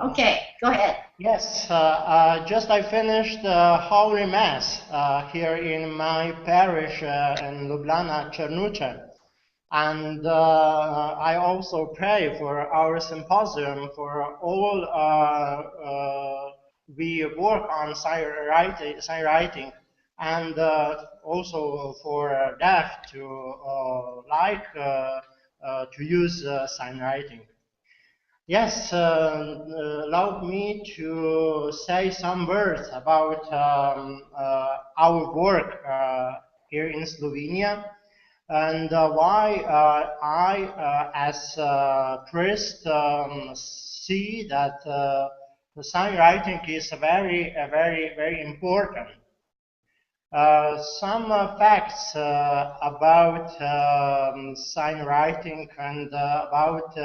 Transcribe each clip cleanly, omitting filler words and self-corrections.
Okay, go ahead. Yes, just I finished Holy Mass here in my parish in Ljubljana, Crnuce. And I also pray for our symposium, for all we work on SignWriting, and also for deaf to to use SignWriting. Yes, allow me to say some words about our work here in Slovenia, and why as a priest, see that the songwriting is very important. Some facts about songwriting and about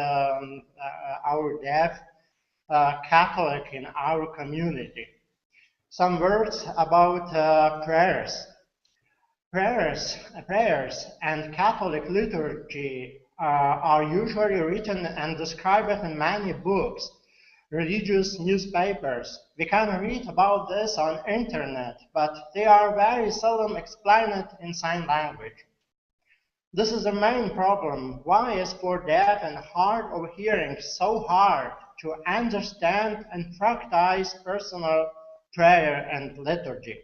our deaf Catholic in our community. Some words about prayers. Prayers and Catholic liturgy are usually written and described in many books, religious newspapers. We can read about this on internet, but they are very seldom explained in sign language. This is the main problem. Why is for deaf and hard of hearing so hard to understand and practice personal prayer and liturgy?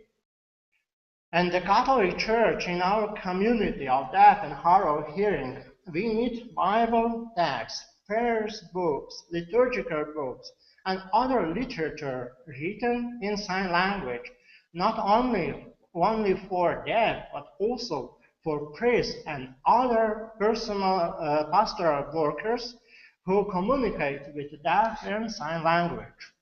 And the Catholic Church in our community of deaf and hard of hearing, we need Bible texts, prayers books, liturgical books, and other literature written in sign language, not only for deaf, but also for priests and other personal pastoral workers who communicate with deaf in sign language.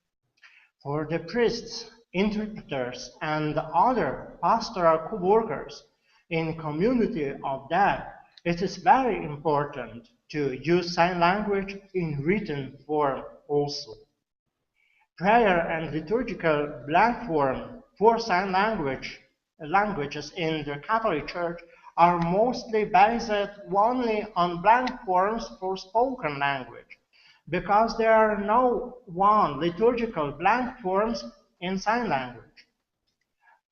For the priests, interpreters, and other pastoral co-workers in community of deaf, it is very important to use sign language in written form also. Prayer and liturgical blank form for sign languages in the Catholic Church are mostly based only on blank forms for spoken language, because there are no one liturgical blank forms in sign language.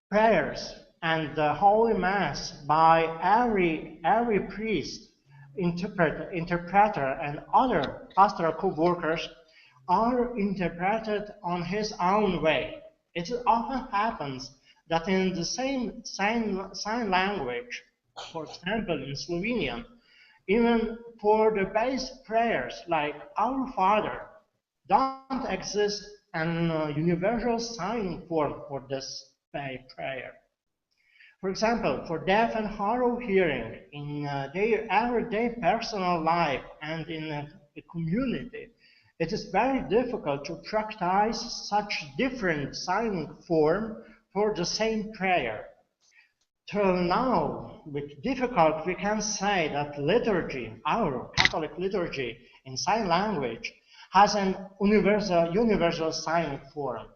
Prayers and the Holy Mass by every priest, interpreter, and other pastoral co-workers are interpreted on his own way. It often happens that in the same sign language, for example in Slovenian, even for the base prayers like Our Father, don't exist an universal sign form for this prayer. For example, for deaf and hard of hearing, in their everyday personal life and in the community, it is very difficult to practice such different signing form for the same prayer. Till now, with difficulty, we can say that liturgy, our Catholic liturgy in sign language, has an universal sign form.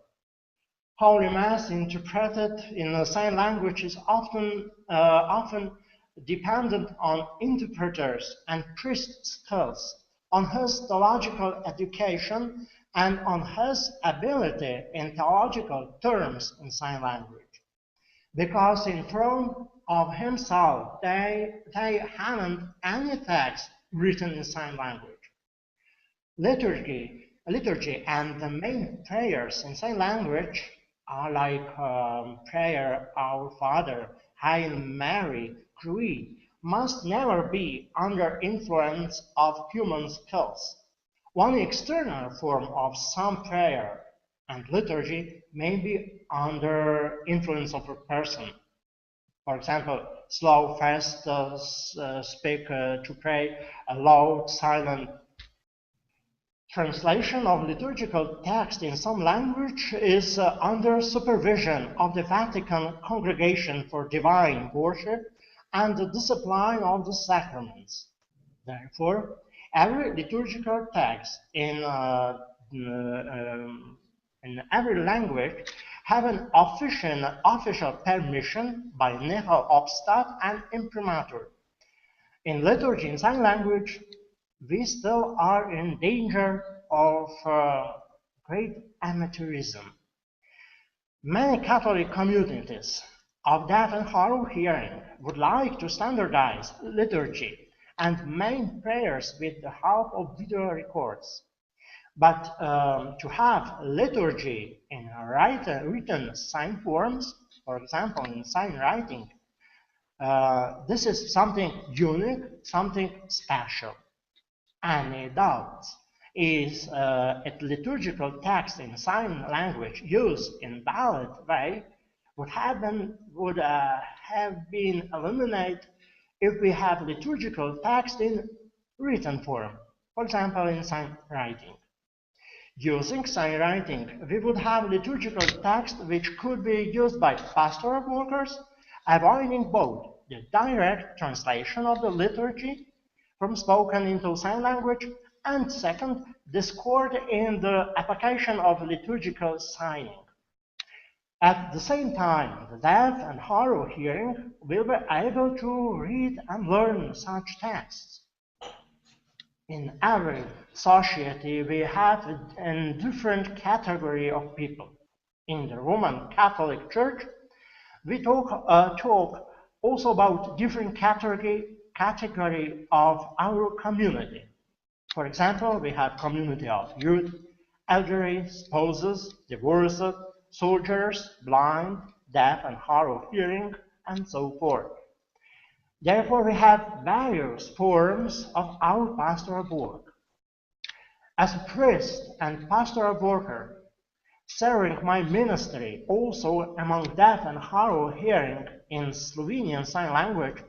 Holy Mass interpreted in a sign language is often dependent on interpreters and priest skills, on his theological education, and on his ability in theological terms in sign language. Because in front of himself, they haven't any text written in sign language. Liturgy and the main prayers in sign language are like prayer Our Father, Hail Mary, gluhih, must never be under influence of human skills. One external form of some prayer and liturgy may be under influence of a person. For example, slow, fast speak to pray, a loud, silent. Translation of liturgical text in some language is under supervision of the Vatican Congregation for Divine Worship and the discipline of the sacraments. Therefore, every liturgical text in every language have an official permission by Nihal Obstat and Imprimatur. In liturgy in sign language, we still are in danger of great amateurism. Many Catholic communities of deaf and hard of hearing would like to standardize liturgy and main prayers with the help of video records. But to have liturgy in written sign forms, for example, in SignWriting, this is something unique, something special. Any doubts is a liturgical text in sign language used in valid way would have been eliminated if we have liturgical text in written form, for example, in SignWriting. Using SignWriting, we would have liturgical text which could be used by pastoral workers, avoiding both the direct translation of the liturgy from spoken into sign language, and second, discord in the application of liturgical signing. At the same time, the deaf and hard of hearing will be able to read and learn such texts. In every society, we have a different category of people. In the Roman Catholic Church, we talk also about different category of our community. For example, we have community of youth, elderly, spouses, divorced, soldiers, blind, deaf and hard of hearing, and so forth. Therefore, we have various forms of our pastoral work. As a priest and pastoral worker, serving my ministry also among deaf and hard of hearing in Slovenian Sign Language,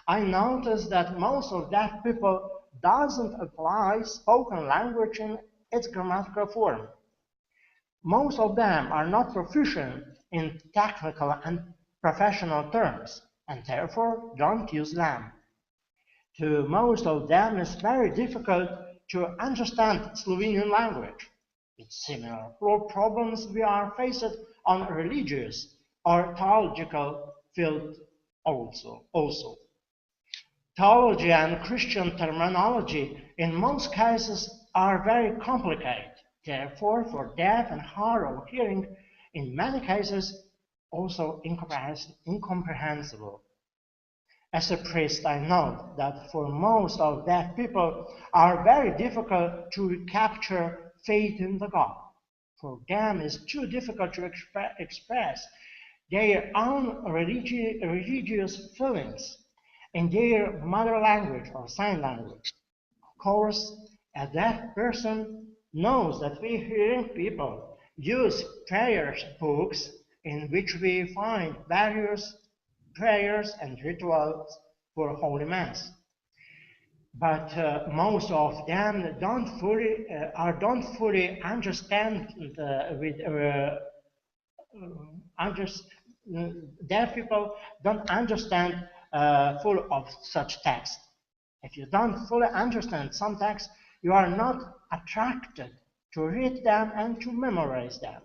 I noticed that most of deaf people doesn't apply spoken language in its grammatical form. Most of them are not proficient in technical and professional terms, and therefore don't use them. To most of them, it's very difficult to understand Slovenian language. It's similar problems we are faced on religious or theological field also. Theology and Christian terminology in most cases are very complicated. Therefore, for deaf and hard of hearing, in many cases, also incomprehensible. As a priest, I know that for most of deaf people are very difficult to capture faith in the God. For them, it's too difficult to express their own religious feelings in their mother language or sign language. Of course, a deaf person knows that we hearing people use prayer books in which we find various prayers and rituals for Holy Mass. But most of them don't fully understand deaf people don't understand full of such text. If you don't fully understand some text, you are not attracted to read them and to memorize them.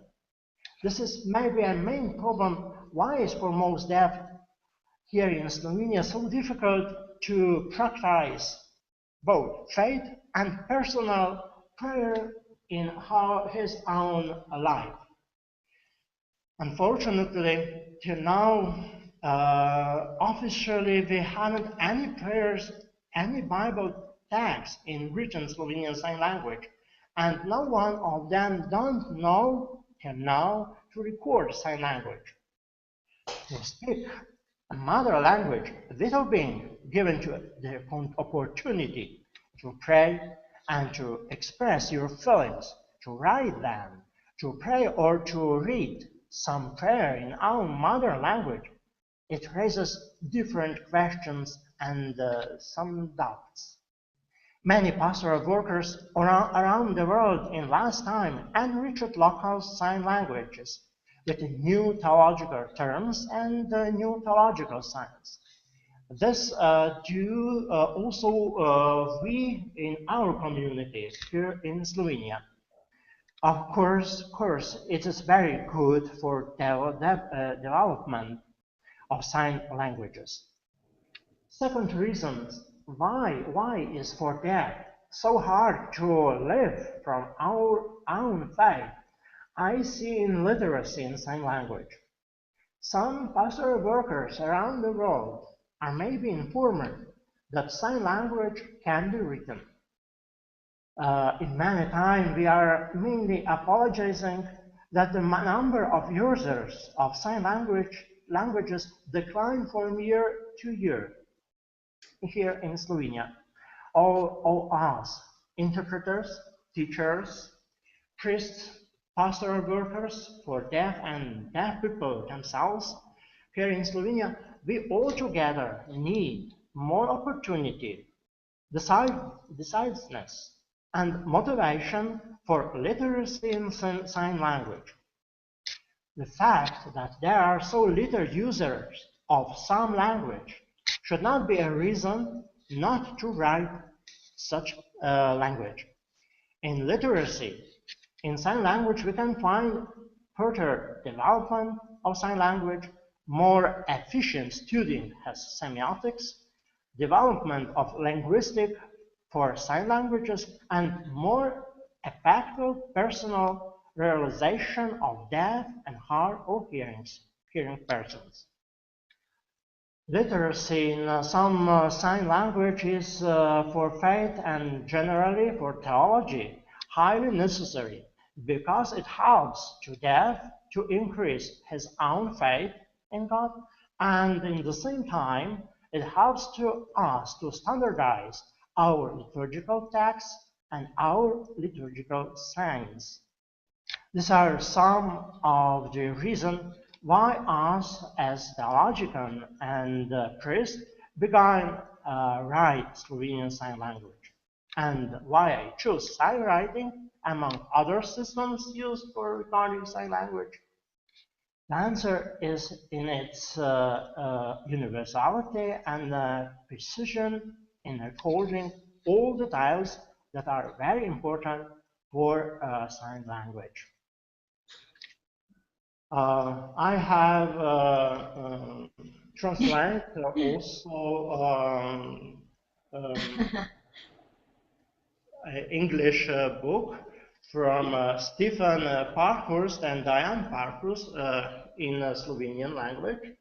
This is maybe a main problem why is for most deaf here in Slovenia so difficult to practice both faith and personal prayer in his own life. Unfortunately, till now, officially we haven't any prayers, any Bible text in written Slovenian Sign Language, and no one of them don't know till now to record sign language. To speak a mother language without being given to the opportunity to pray and to express your feelings, to write them, to pray or to read some prayer in our mother language, it raises different questions and some doubts. Many pastoral workers around the world in last time enriched local sign languages with new theological terms and new theological signs. This do also we in our community here in Slovenia. Of course, it is very good for development of sign languages. Second reason why is for deaf so hard to live from our own faith I see in literacy in sign language. Some pastoral workers around the world are maybe informed that sign language can be written. In many times we are mainly apologizing that the number of users of sign languages decline from year to year here in Slovenia. All us, interpreters, teachers, priests, pastoral workers for deaf and deaf people themselves, here in Slovenia, we all together need more opportunity, decisiveness, and motivation for literacy in sign language. The fact that there are so little users of some language should not be a reason not to write such language. In literacy, in sign language, we can find further development of sign language, more efficient studying as semiotics, development of linguistic for sign languages, and more effective personal realization of deaf and hard of hearing persons. Literacy in some sign languages for faith and generally for theology highly necessary because it helps to deaf to increase his own faith in God, and in the same time it helps to us to standardize our liturgical texts and our liturgical signs. These are some of the reasons why us as theologian and priest began write Slovenian Sign Language, and why I chose SignWriting among other systems used for recording sign language. The answer is in its universality and precision in recording all details that are very important for sign language. I have translated also an English book from Stephen Parkhurst and Diane Parkhurst in Slovenian language.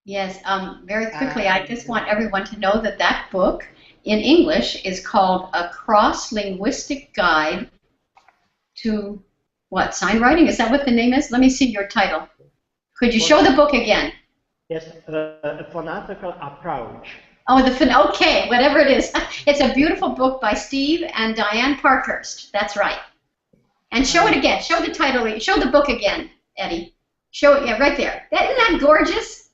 Yes, very quickly, I just want everyone to know that that book in English is called A Cross-Linguistic Guide to what? Sign writing? Is that what the name is? Let me see your title. Could you show the book again? Yes, a phonetical approach. Oh, okay, whatever it is. It's a beautiful book by Steve and Diane Parkhurst. That's right. And show it again. Show the title. Show the book again, Eddie. Show it, yeah, right there. Isn't that gorgeous?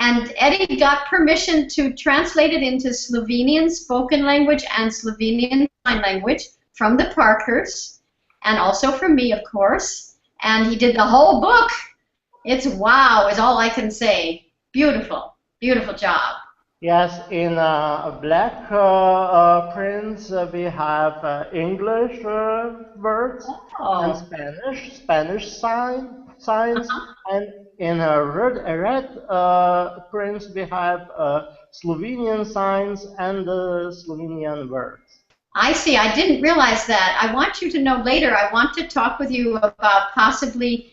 And Eddie got permission to translate it into Slovenian spoken language and Slovenian sign language from the Parkhursts. And also from me, of course. And he did the whole book. It's wow, is all I can say. Beautiful, beautiful job. Yes, in black prints we have English words and Spanish signs, and in red prints we have Slovenian signs and Slovenian words. I see. I didn't realize that. I want you to know later. I want to talk with you about possibly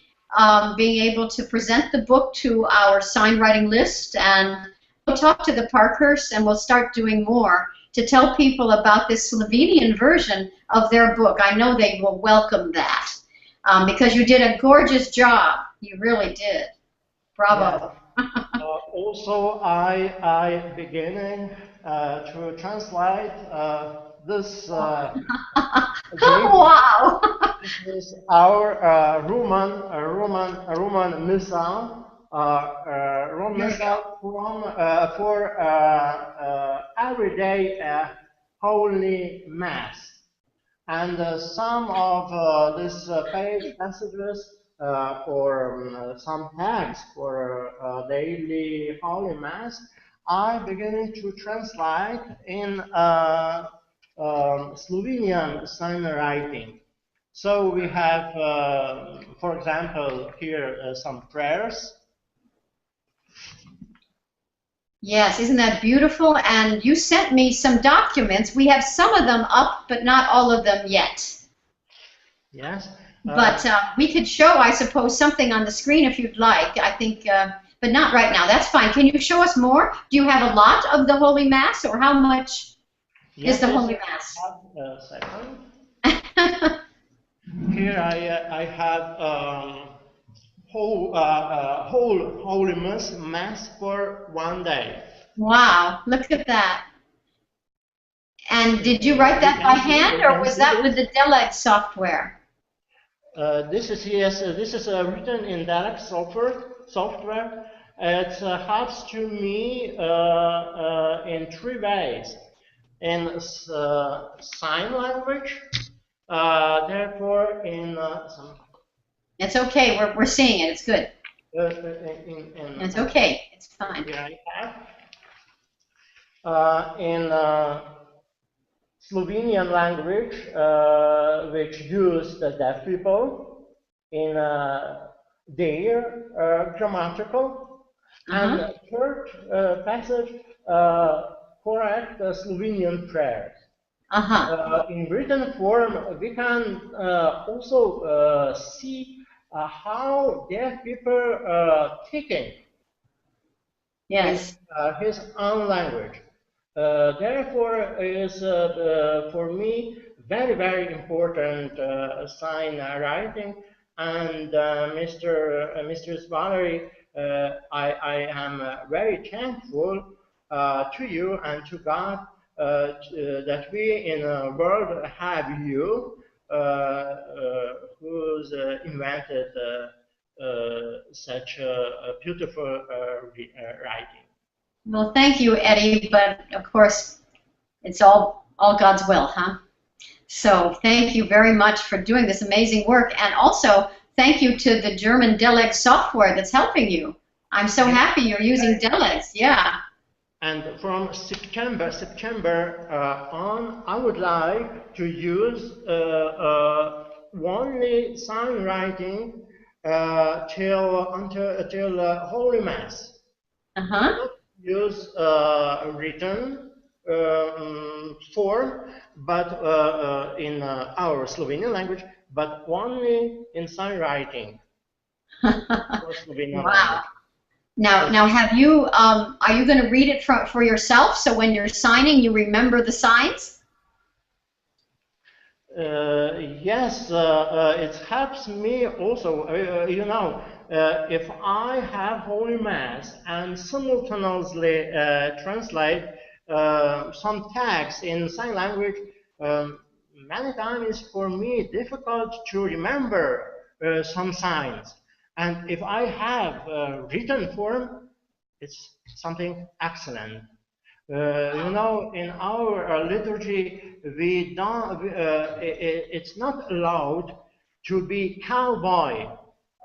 being able to present the book to our sign writing list, and we'll talk to the Parkhursts and we'll start doing more to tell people about this Slovenian version of their book. I know they will welcome that because you did a gorgeous job. You really did. Bravo. Yes. Also, I beginning to translate this. Wow! This is our Roman Missal. Roman Missal for everyday Holy Mass, and some of these passages for some tags for daily Holy Mass, I beginning to translate in Slovenian sign writing. So we have, for example, here some prayers. Yes, isn't that beautiful? And you sent me some documents. We have some of them up, but not all of them yet. Yes. But we could show, I suppose, something on the screen if you'd like. I think, but not right now. That's fine. Can you show us more? Do you have a lot of the Holy Mass, or how much is the Holy Mass? A second. Here I have whole Holy Mass for one day. Wow, look at that. And did you write that by hand, or was that with the Deleg software? This is written in Deleg software. It helps to me in 3 ways. In sign language, therefore in some. It's okay. We're seeing it. It's good. It's okay. It's fine. Here I have in Slovenian language, which use the deaf people in their grammatical, and third passage correct Slovenian prayers. In written form, we can also see how deaf people thinking. Yes. In his own language. Therefore, is for me very important sign writing. And Mistress Valerie, I am very thankful to you and to God that we in the world have you, who's invented such a beautiful writing. Well, thank you, Eddie. But of course, it's all God's will, huh? So thank you very much for doing this amazing work, and also thank you to the German Deleg software that's helping you. I'm so happy you're using Delegs. Yeah. And from September on, I would like to use only sign writing till Holy Mass. Not use written form, but in our Slovenian language, but only in sign writing. Wow. Now, have you? Are you going to read it for yourself? So when you're signing, you remember the signs? Yes, it helps me also. You know, if I have Holy Mass and simultaneously translate some text in sign language, many times it's for me difficult to remember some signs. And if I have written form, it's something excellent. You know, in our liturgy, we don't. It's not allowed to be cowboy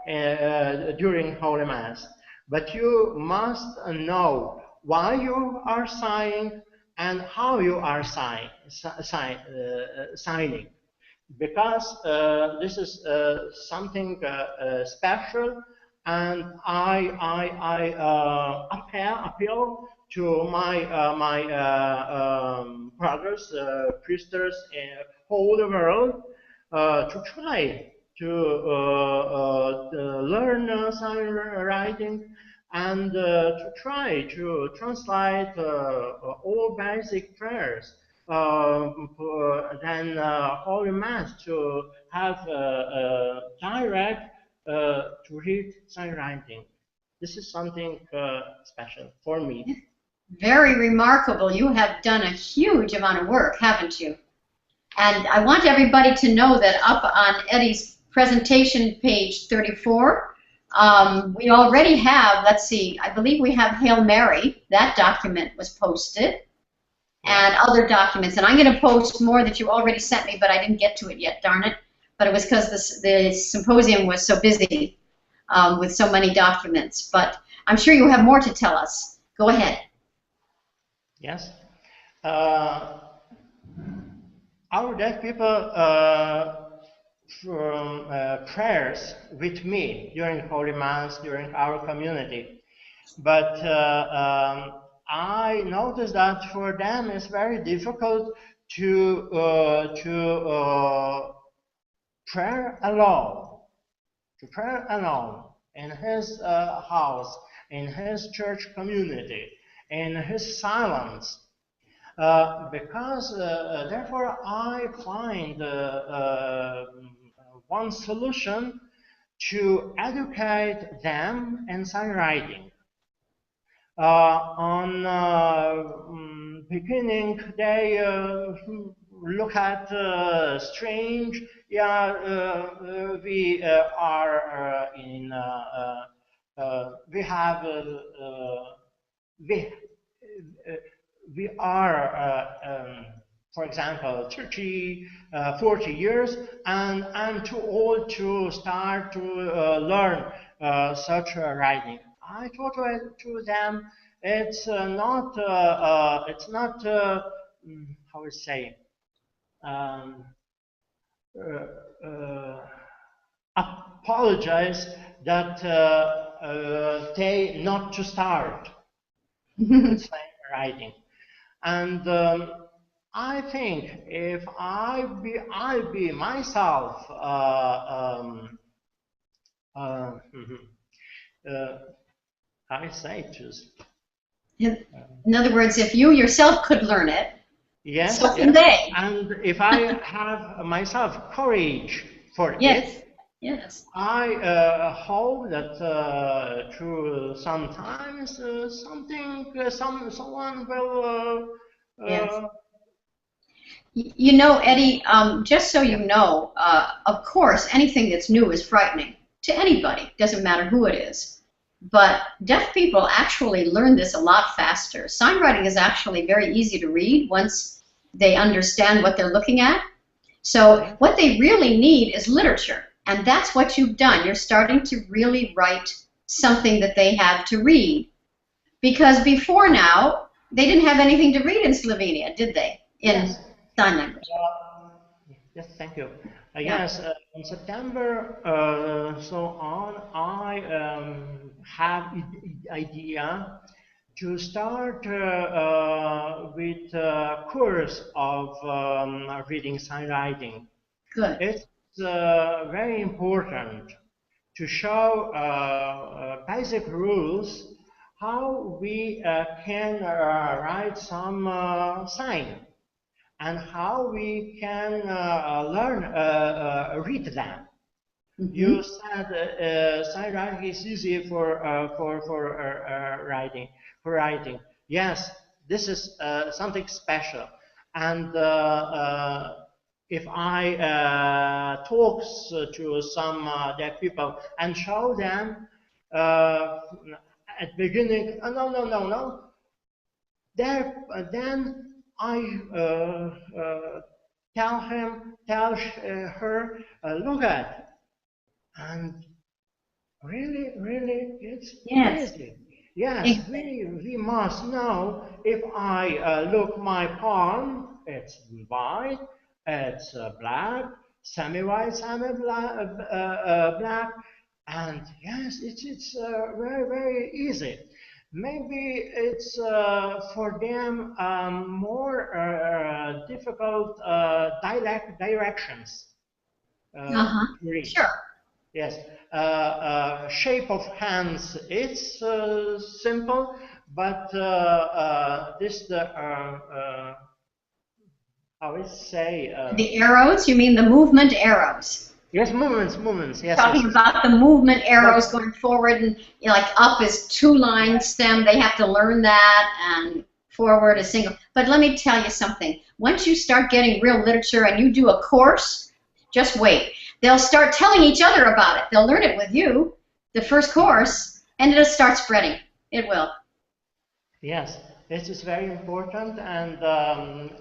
during Holy Mass, but you must know why you are signing and how you are signing, because this is something special, and I appeal to my brothers, priesters in all the world to try to learn sign writing and to try to translate all basic prayers. Then Holy Mass to have direct to read sign writing. This is something special for me. Very remarkable. You have done a huge amount of work, haven't you? And I want everybody to know that up on Eddie's presentation, page 34, we already have, let's see, I believe we have Hail Mary. That document was posted. And other documents. And I'm going to post more that you already sent me, but I didn't get to it yet, darn it. But it was because the symposium was so busy with so many documents. But I'm sure you have more to tell us. Go ahead. Yes. Our deaf people from prayers with me during Holy Mass, during our community. But I noticed that for them it's very difficult to pray alone in his house, in his church community, in his silence. Because therefore I find one solution to educate them in SignWriting. On beginning, they look at strange. Yeah, we are in. We have. We are, for example, 30, 40 years, and I'm too old to start to learn such writing. I told to them, it's not, how to say, apologize that they not to start with writing. And I think if I'll be myself I say just. In other words, if you yourself could learn it, yes, so can they. And if I have myself courage for it, yes, I hope that through sometimes someone will. Yes. You know, Eddie, just so you know, of course, anything that's new is frightening to anybody. Doesn't matter who it is. But deaf people actually learn this a lot faster. SignWriting is actually very easy to read once they understand what they're looking at. So what they really need is literature. And that's what you've done. You're starting to really write something that they have to read. Because before now, they didn't have anything to read in Slovenia, did they? In sign language. Yes, thank you. Yes, in September, so on, I have idea to start with a course of reading SignWriting. Good. It's very important to show basic rules how we can write some sign and how we can learn read them. Mm-hmm. You said SignWriting is easy for writing. Yes, this is something special. And if I talk to some deaf people and show them at the beginning, no. Then I tell her, look at, and really, it's easy. Yes, we must know. If I look my palm, it's white, it's black, semi-white, semi-black, and yes, it's very easy. Maybe it's for them more difficult directions. Sure. Yes. Shape of hands, it's simple, but this how would say the arrows? You mean the movement arrows? Yes, movements. Yes. Talking about the movement arrows going forward, and like up is 2-line stem. They have to learn that, and forward is single. But let me tell you something. Once you start getting real literature and you do a course, just wait. They'll start telling each other about it. They'll learn it with you, the first course, and it'll start spreading. It will. Yes, this is very important, and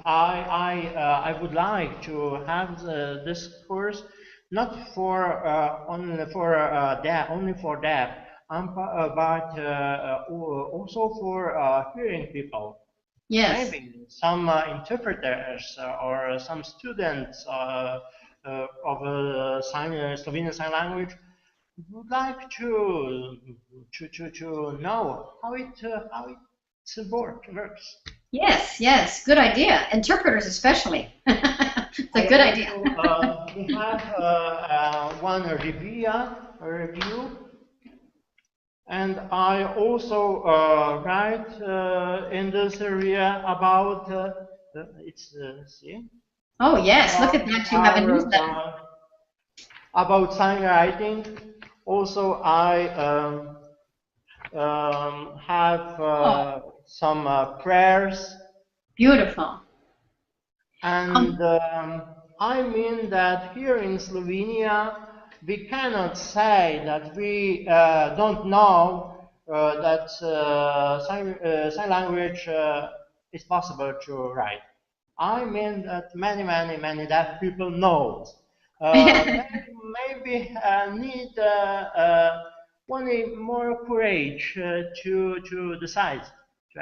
I would like to have this course not for only for deaf, but also for hearing people. Yes. Maybe some interpreters or some students of Slovenian Sign Language would like to know how it It works. Yes, yes, good idea. Interpreters especially. It's a good idea. We have one review, and I also write in this area about see. Oh yes, look at that. You have a newsletter. About SignWriting. Also, I have some prayers. Beautiful. And I mean that here in Slovenia, we cannot say that we don't know that sign language is possible to write. I mean that many deaf people know. They maybe need only more courage to decide.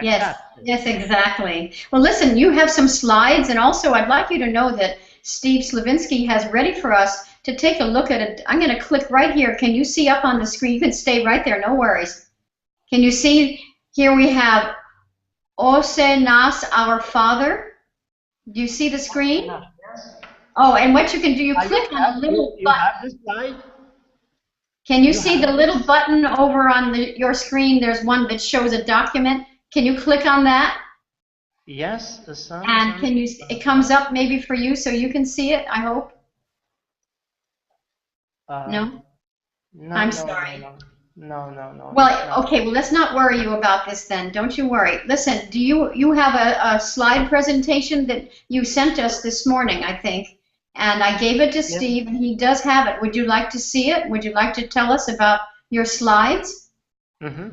Yes, yes, exactly. Well, listen, you have some slides, and also I'd like you to know that Steve Slavinsky has ready for us to take a look at it. I'm going to click right here. Can you see up on the screen? You can stay right there, no worries. Can you see? Here we have Ose Nas, our Father. Do you see the screen? Yes. Oh, and what you can do, you click on the little button. Have this slide? Can you see the little button over on your screen? There's one that shows a document. Can you click on that? Yes, and can you? It comes up maybe for you, so you can see it. I hope. No. I'm sorry. No. Well, okay. Well, let's not worry you about this then. Don't you worry. Listen, do you have a slide presentation that you sent us this morning? I think, and I gave it to Steve, and he does have it. Would you like to see it? Would you like to tell us about your slides? Mm-hmm.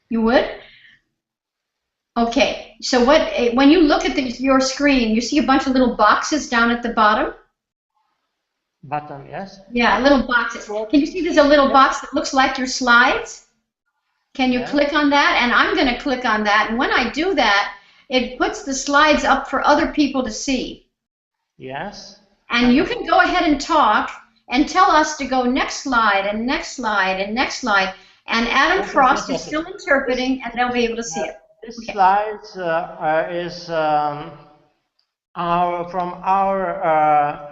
You would. Okay, so when you look at your screen, you see a bunch of little boxes down at the bottom? Bottom, yes. Yeah, little boxes. Can you see there's a little box that looks like your slides? Can you click on that? And I'm going to click on that. And when I do that, it puts the slides up for other people to see. Yes. And you can go ahead and talk and tell us to go next slide and next slide and next slide. And Adam Frost is still interpreting, and they'll be able to see it. This slide is from our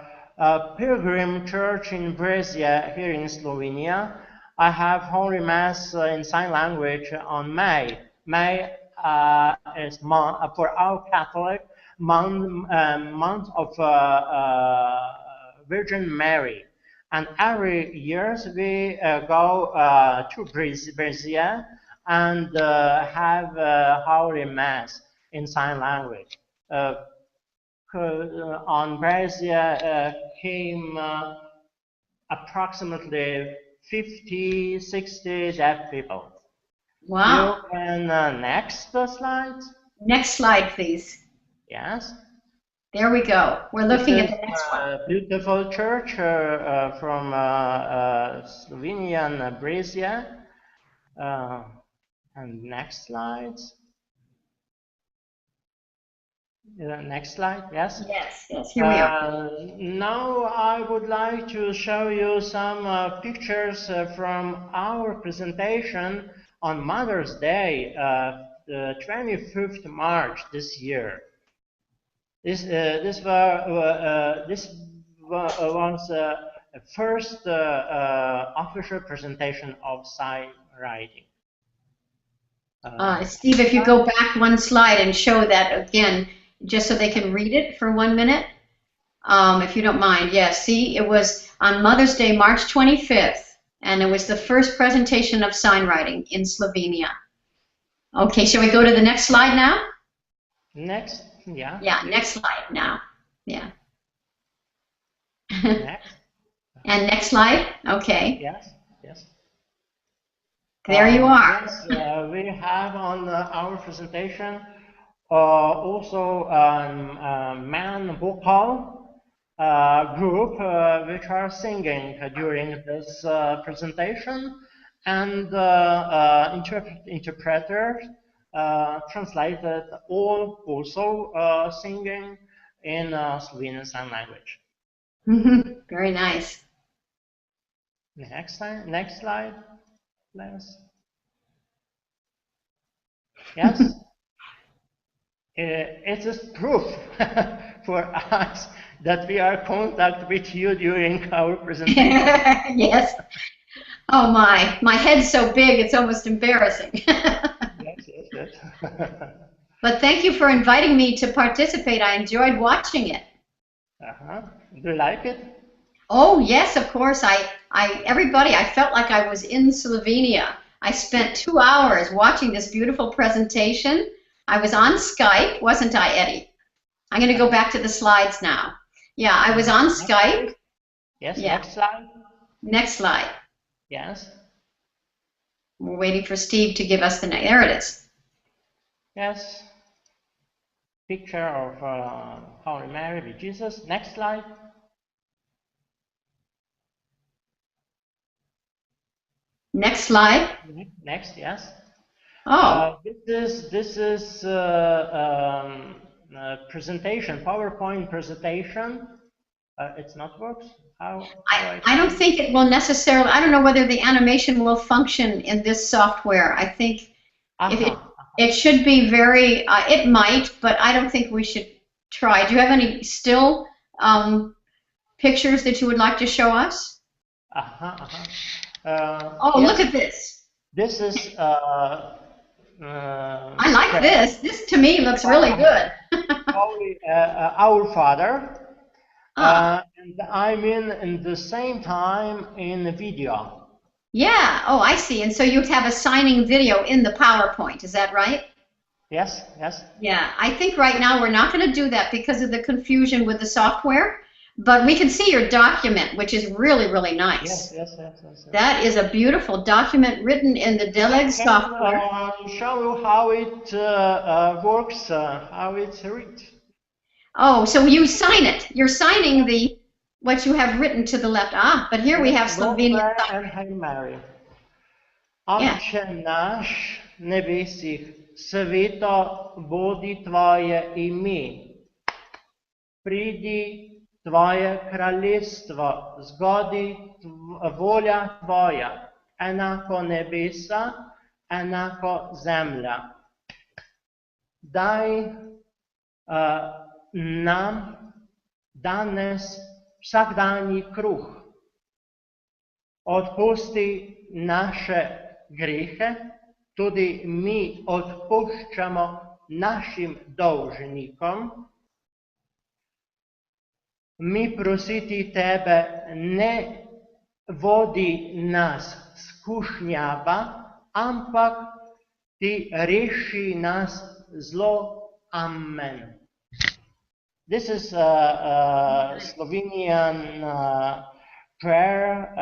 pilgrim church in Brescia here in Slovenia. I have Holy Mass in sign language on May. May is for our Catholic month of Virgin Mary. And every year we go to Brescia and have Holy Mass in sign language. On Brescia came approximately 50, 60 deaf people. Wow. You can next slide. Next slide, please. Yes. There we go. We're looking at the next one. Beautiful church from Slovenia and Brescia. And next slide. Next slide, yes? Yes, here we are. Now I would like to show you some pictures from our presentation on Mother's Day, the 25th March this year. This was the first official presentation of sign writing. Steve, if you go back one slide and show that again, just so they can read it for 1 minute, if you don't mind. Yes, see, it was on Mother's Day, March 25th, and it was the first presentation of sign writing in Slovenia. Okay, shall we go to the next slide now? Next, yeah. Yeah, next slide now. Yeah. Next. And next slide, okay. Yes. There you are. Yes, we have on our presentation also man vocal group which are singing during this presentation, and interpreters translated all also singing in Slovenian Sign Language. Very nice. Next slide, please. Yes. It is proof for us that we are in contact with you during our presentation. Yes. Oh my head's so big it's almost embarrassing. Yes. But thank you for inviting me to participate. I enjoyed watching it. Do you like it? Oh yes, of course. Everybody, I felt like I was in Slovenia. I spent 2 hours watching this beautiful presentation. I was on Skype, wasn't I, Eddie? I'm going to go back to the slides now. Yeah, I was on Skype. Yes, yeah. Next slide. Next slide. Yes. We're waiting for Steve to give us the name. There it is. Yes. Picture of Holy Mary with Jesus. Next slide. Next slide. Next, yes. Oh. This is presentation, PowerPoint presentation. It's not works. I don't think it will necessarily. I don't know whether the animation will function in this software. I think it should be very. It might, but I don't think we should try. Do you have any still pictures that you would like to show us? Oh, yes. Look at this. This is. I like this. This to me looks really good. Holy, Our Father. And I'm in the same time in the video. Yeah. Oh, I see. And so you have a signing video in the PowerPoint. Is that right? Yes. Yeah. I think right now we're not going to do that because of the confusion with the software. But we can see your document, which is really, really nice. Yes. That is a beautiful document written in the Deleg software. I'll show you how it works, how it's written. Oh, so you sign it. You're signing what you have written to the left. But here we have Slovenian. And Hail Mary. Отче наш небесих, свято боди Твое име. Приди Твое кралевство, сгоди воля Твоя, енако небеса, енако земля. Дай нам danes vsakdanji kruh. Odpusti naše grehe, tudi mi odpuščamo našim dolžnikom. Mi prositi tebe, ne vodi nas skušnjava, ampak ti reši nas zlo. Amen. This is Slovenian prayer,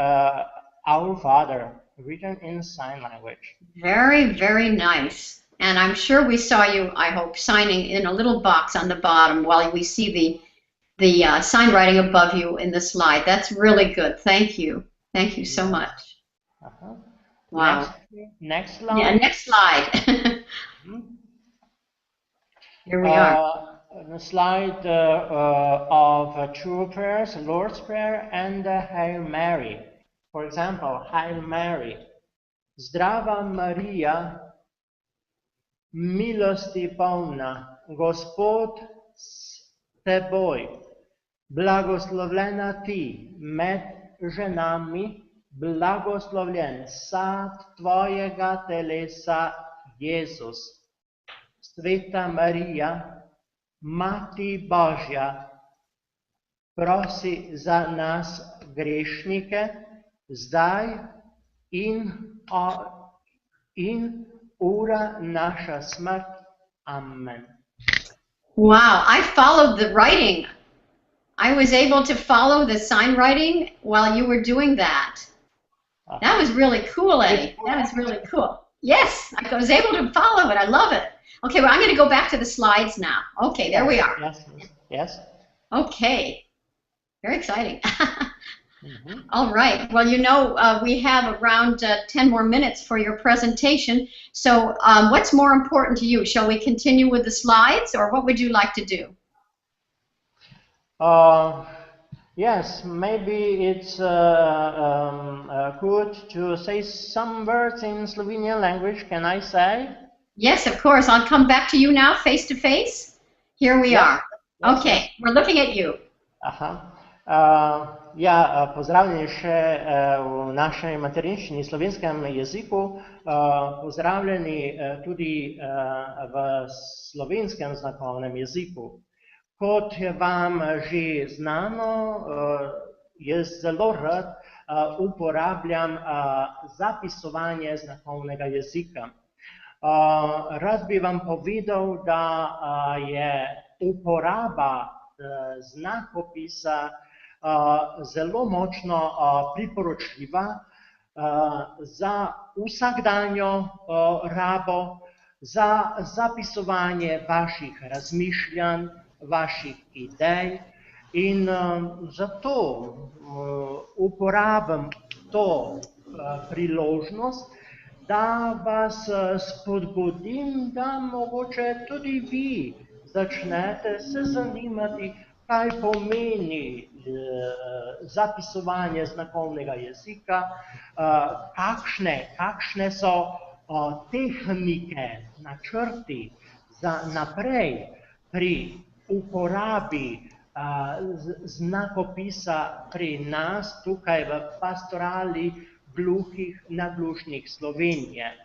Our Father, written in sign language. Very, very nice. And I'm sure we saw you, I hope, signing in a little box on the bottom while we see the sign writing above you in the slide. That's really good. Thank you. Thank you so much. Wow. Next slide. Yeah, next slide. Here we are. The slide of two prayers, Lord's Prayer and Hail Mary. For example, Hail Mary. Zdrava Maria, milosti polna, Gospod s teboj, blagoslovljena ti med ženami, blagoslovljen sad tvojega telesa, Jezus. Sveta Marija, Mati Božja, prosi za nas grešnike, zdaj in ura naša smrt. Amen. Wow, I followed the writing. I was able to follow the sign writing while you were doing that. That was really cool, Eddie. That was really cool. Yes, I was able to follow it. I love it. Okay, well, I'm going to go back to the slides now. Okay, there we are. Yes. Okay, very exciting. All right. Well, you know, we have around 10 more minutes for your presentation. So what's more important to you? Shall we continue with the slides, or what would you like to do? Yes, maybe it's good to say some words in Slovenian language. Can I say? Yes, of course. I'll come back to you now, face to face. Here we are. Okay, we're looking at you. Aha. Pozdravljeni še v našej materinščini, slovenskem jeziku, pozdravljeni tudi v slovenskem znakovnem jeziku. Kot je vam že znano, jaz zelo rad uporabljam zapisovanje znakovnega jezika. Rad bi vam povedal, da je uporaba znakopisa zelo močno priporočljiva za vsakdanjo rabo, za zapisovanje vaših razmišljanj, vaših idej in zato uporabim to priložnost, da vas spodbudim, da mogoče tudi vi začnete se zanimati, kaj pomeni zapisovanje znakovnega jezika, kakšne so tehnike, načrti za naprej pri uporabi znakopisa pri nas, tukaj v Pastorali gluhih, naglusnih Slovenije.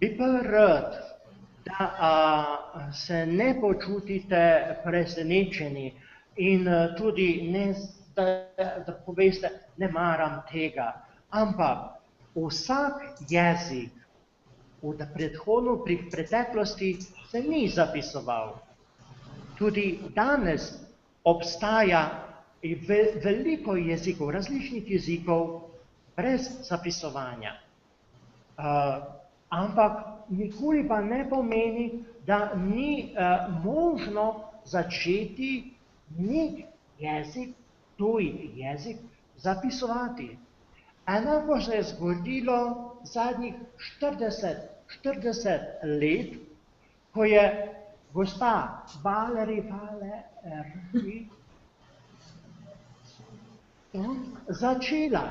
Bi pa rad, da se ne počutite presenečeni in tudi ne, da poveste, ne maram tega, ampak vsak jezik pri preteklosti se ni zapisoval. Tudi danes obstaja veliko jezikov, različnih jezikov brez zapisovanja. Ampak nikoli pa ne pomeni, da ni možno začeti nek jezik, tuj jezik, zapisovati. Enako se je zgodilo zadnjih 40 let, ko je gospa začela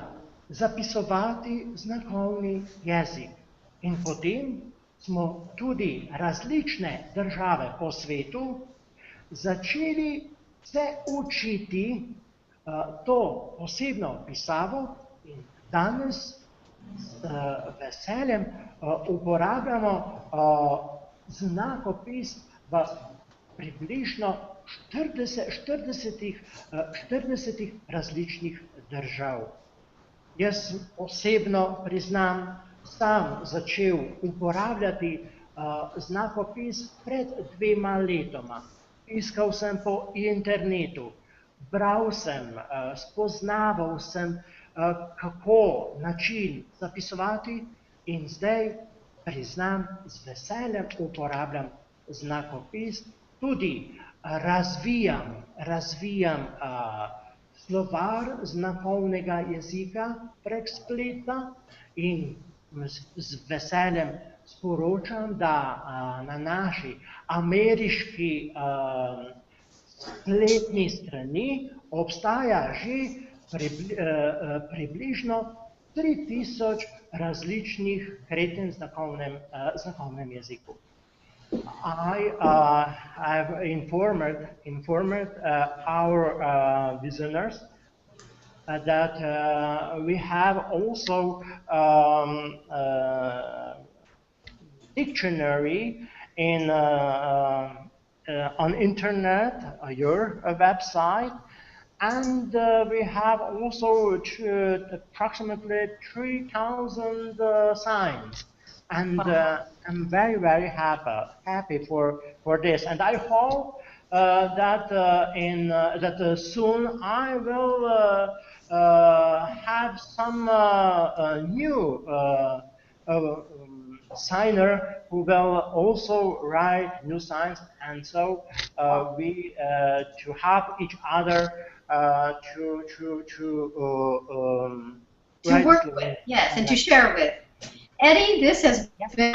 zapisovati znakovni jezik. In potem smo tudi različne države po svetu začeli se učiti to posebno pisavo in danes z veseljem uporabljamo znakopis v približno 40 različnih držav. Jaz osebno priznam, sam začel uporabljati znakopis pred 2 letoma. Iskal sem po internetu, bral sem, spoznaval sem, kako način zapisovati in zdaj priznam, z veseljem uporabljam znakopis, tudi razvijam slovar znakovnega jezika prek spleta in z veseljem sporočam, da na naši ameriški spletni strani obstaja že približno 3000 različnih kretenj znakovnem jeziku. I've informed our listeners that we have also dictionary on internet, your website, and we have also approximately 3,000 signs. And I'm very, very happy for this. And I hope that soon I will have some new signer who will also write new signs, and so we to help each other to work with, yes, and to share with. Eddie, this has been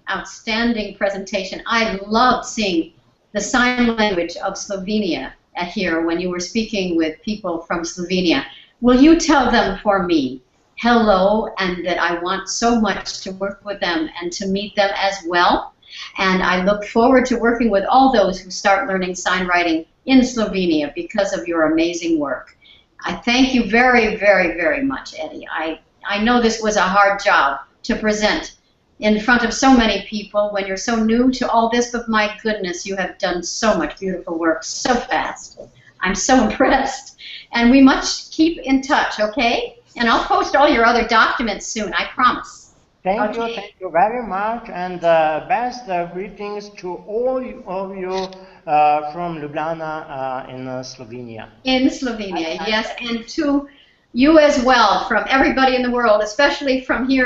outstanding presentation. I loved seeing the sign language of Slovenia here when you were speaking with people from Slovenia. Will you tell them for me hello, and that I want so much to work with them and to meet them as well. And I look forward to working with all those who start learning sign writing in Slovenia because of your amazing work. I thank you very, very, very much, Eddie. I know this was a hard job to present in front of so many people when you're so new to all this, but my goodness, you have done so much beautiful work so fast. I'm so impressed. And we must keep in touch, okay? And I'll post all your other documents soon, I promise. Thank you very much, and best greetings to all of you from Ljubljana in Slovenia. In Slovenia, yes, and to you as well, from everybody in the world, especially from here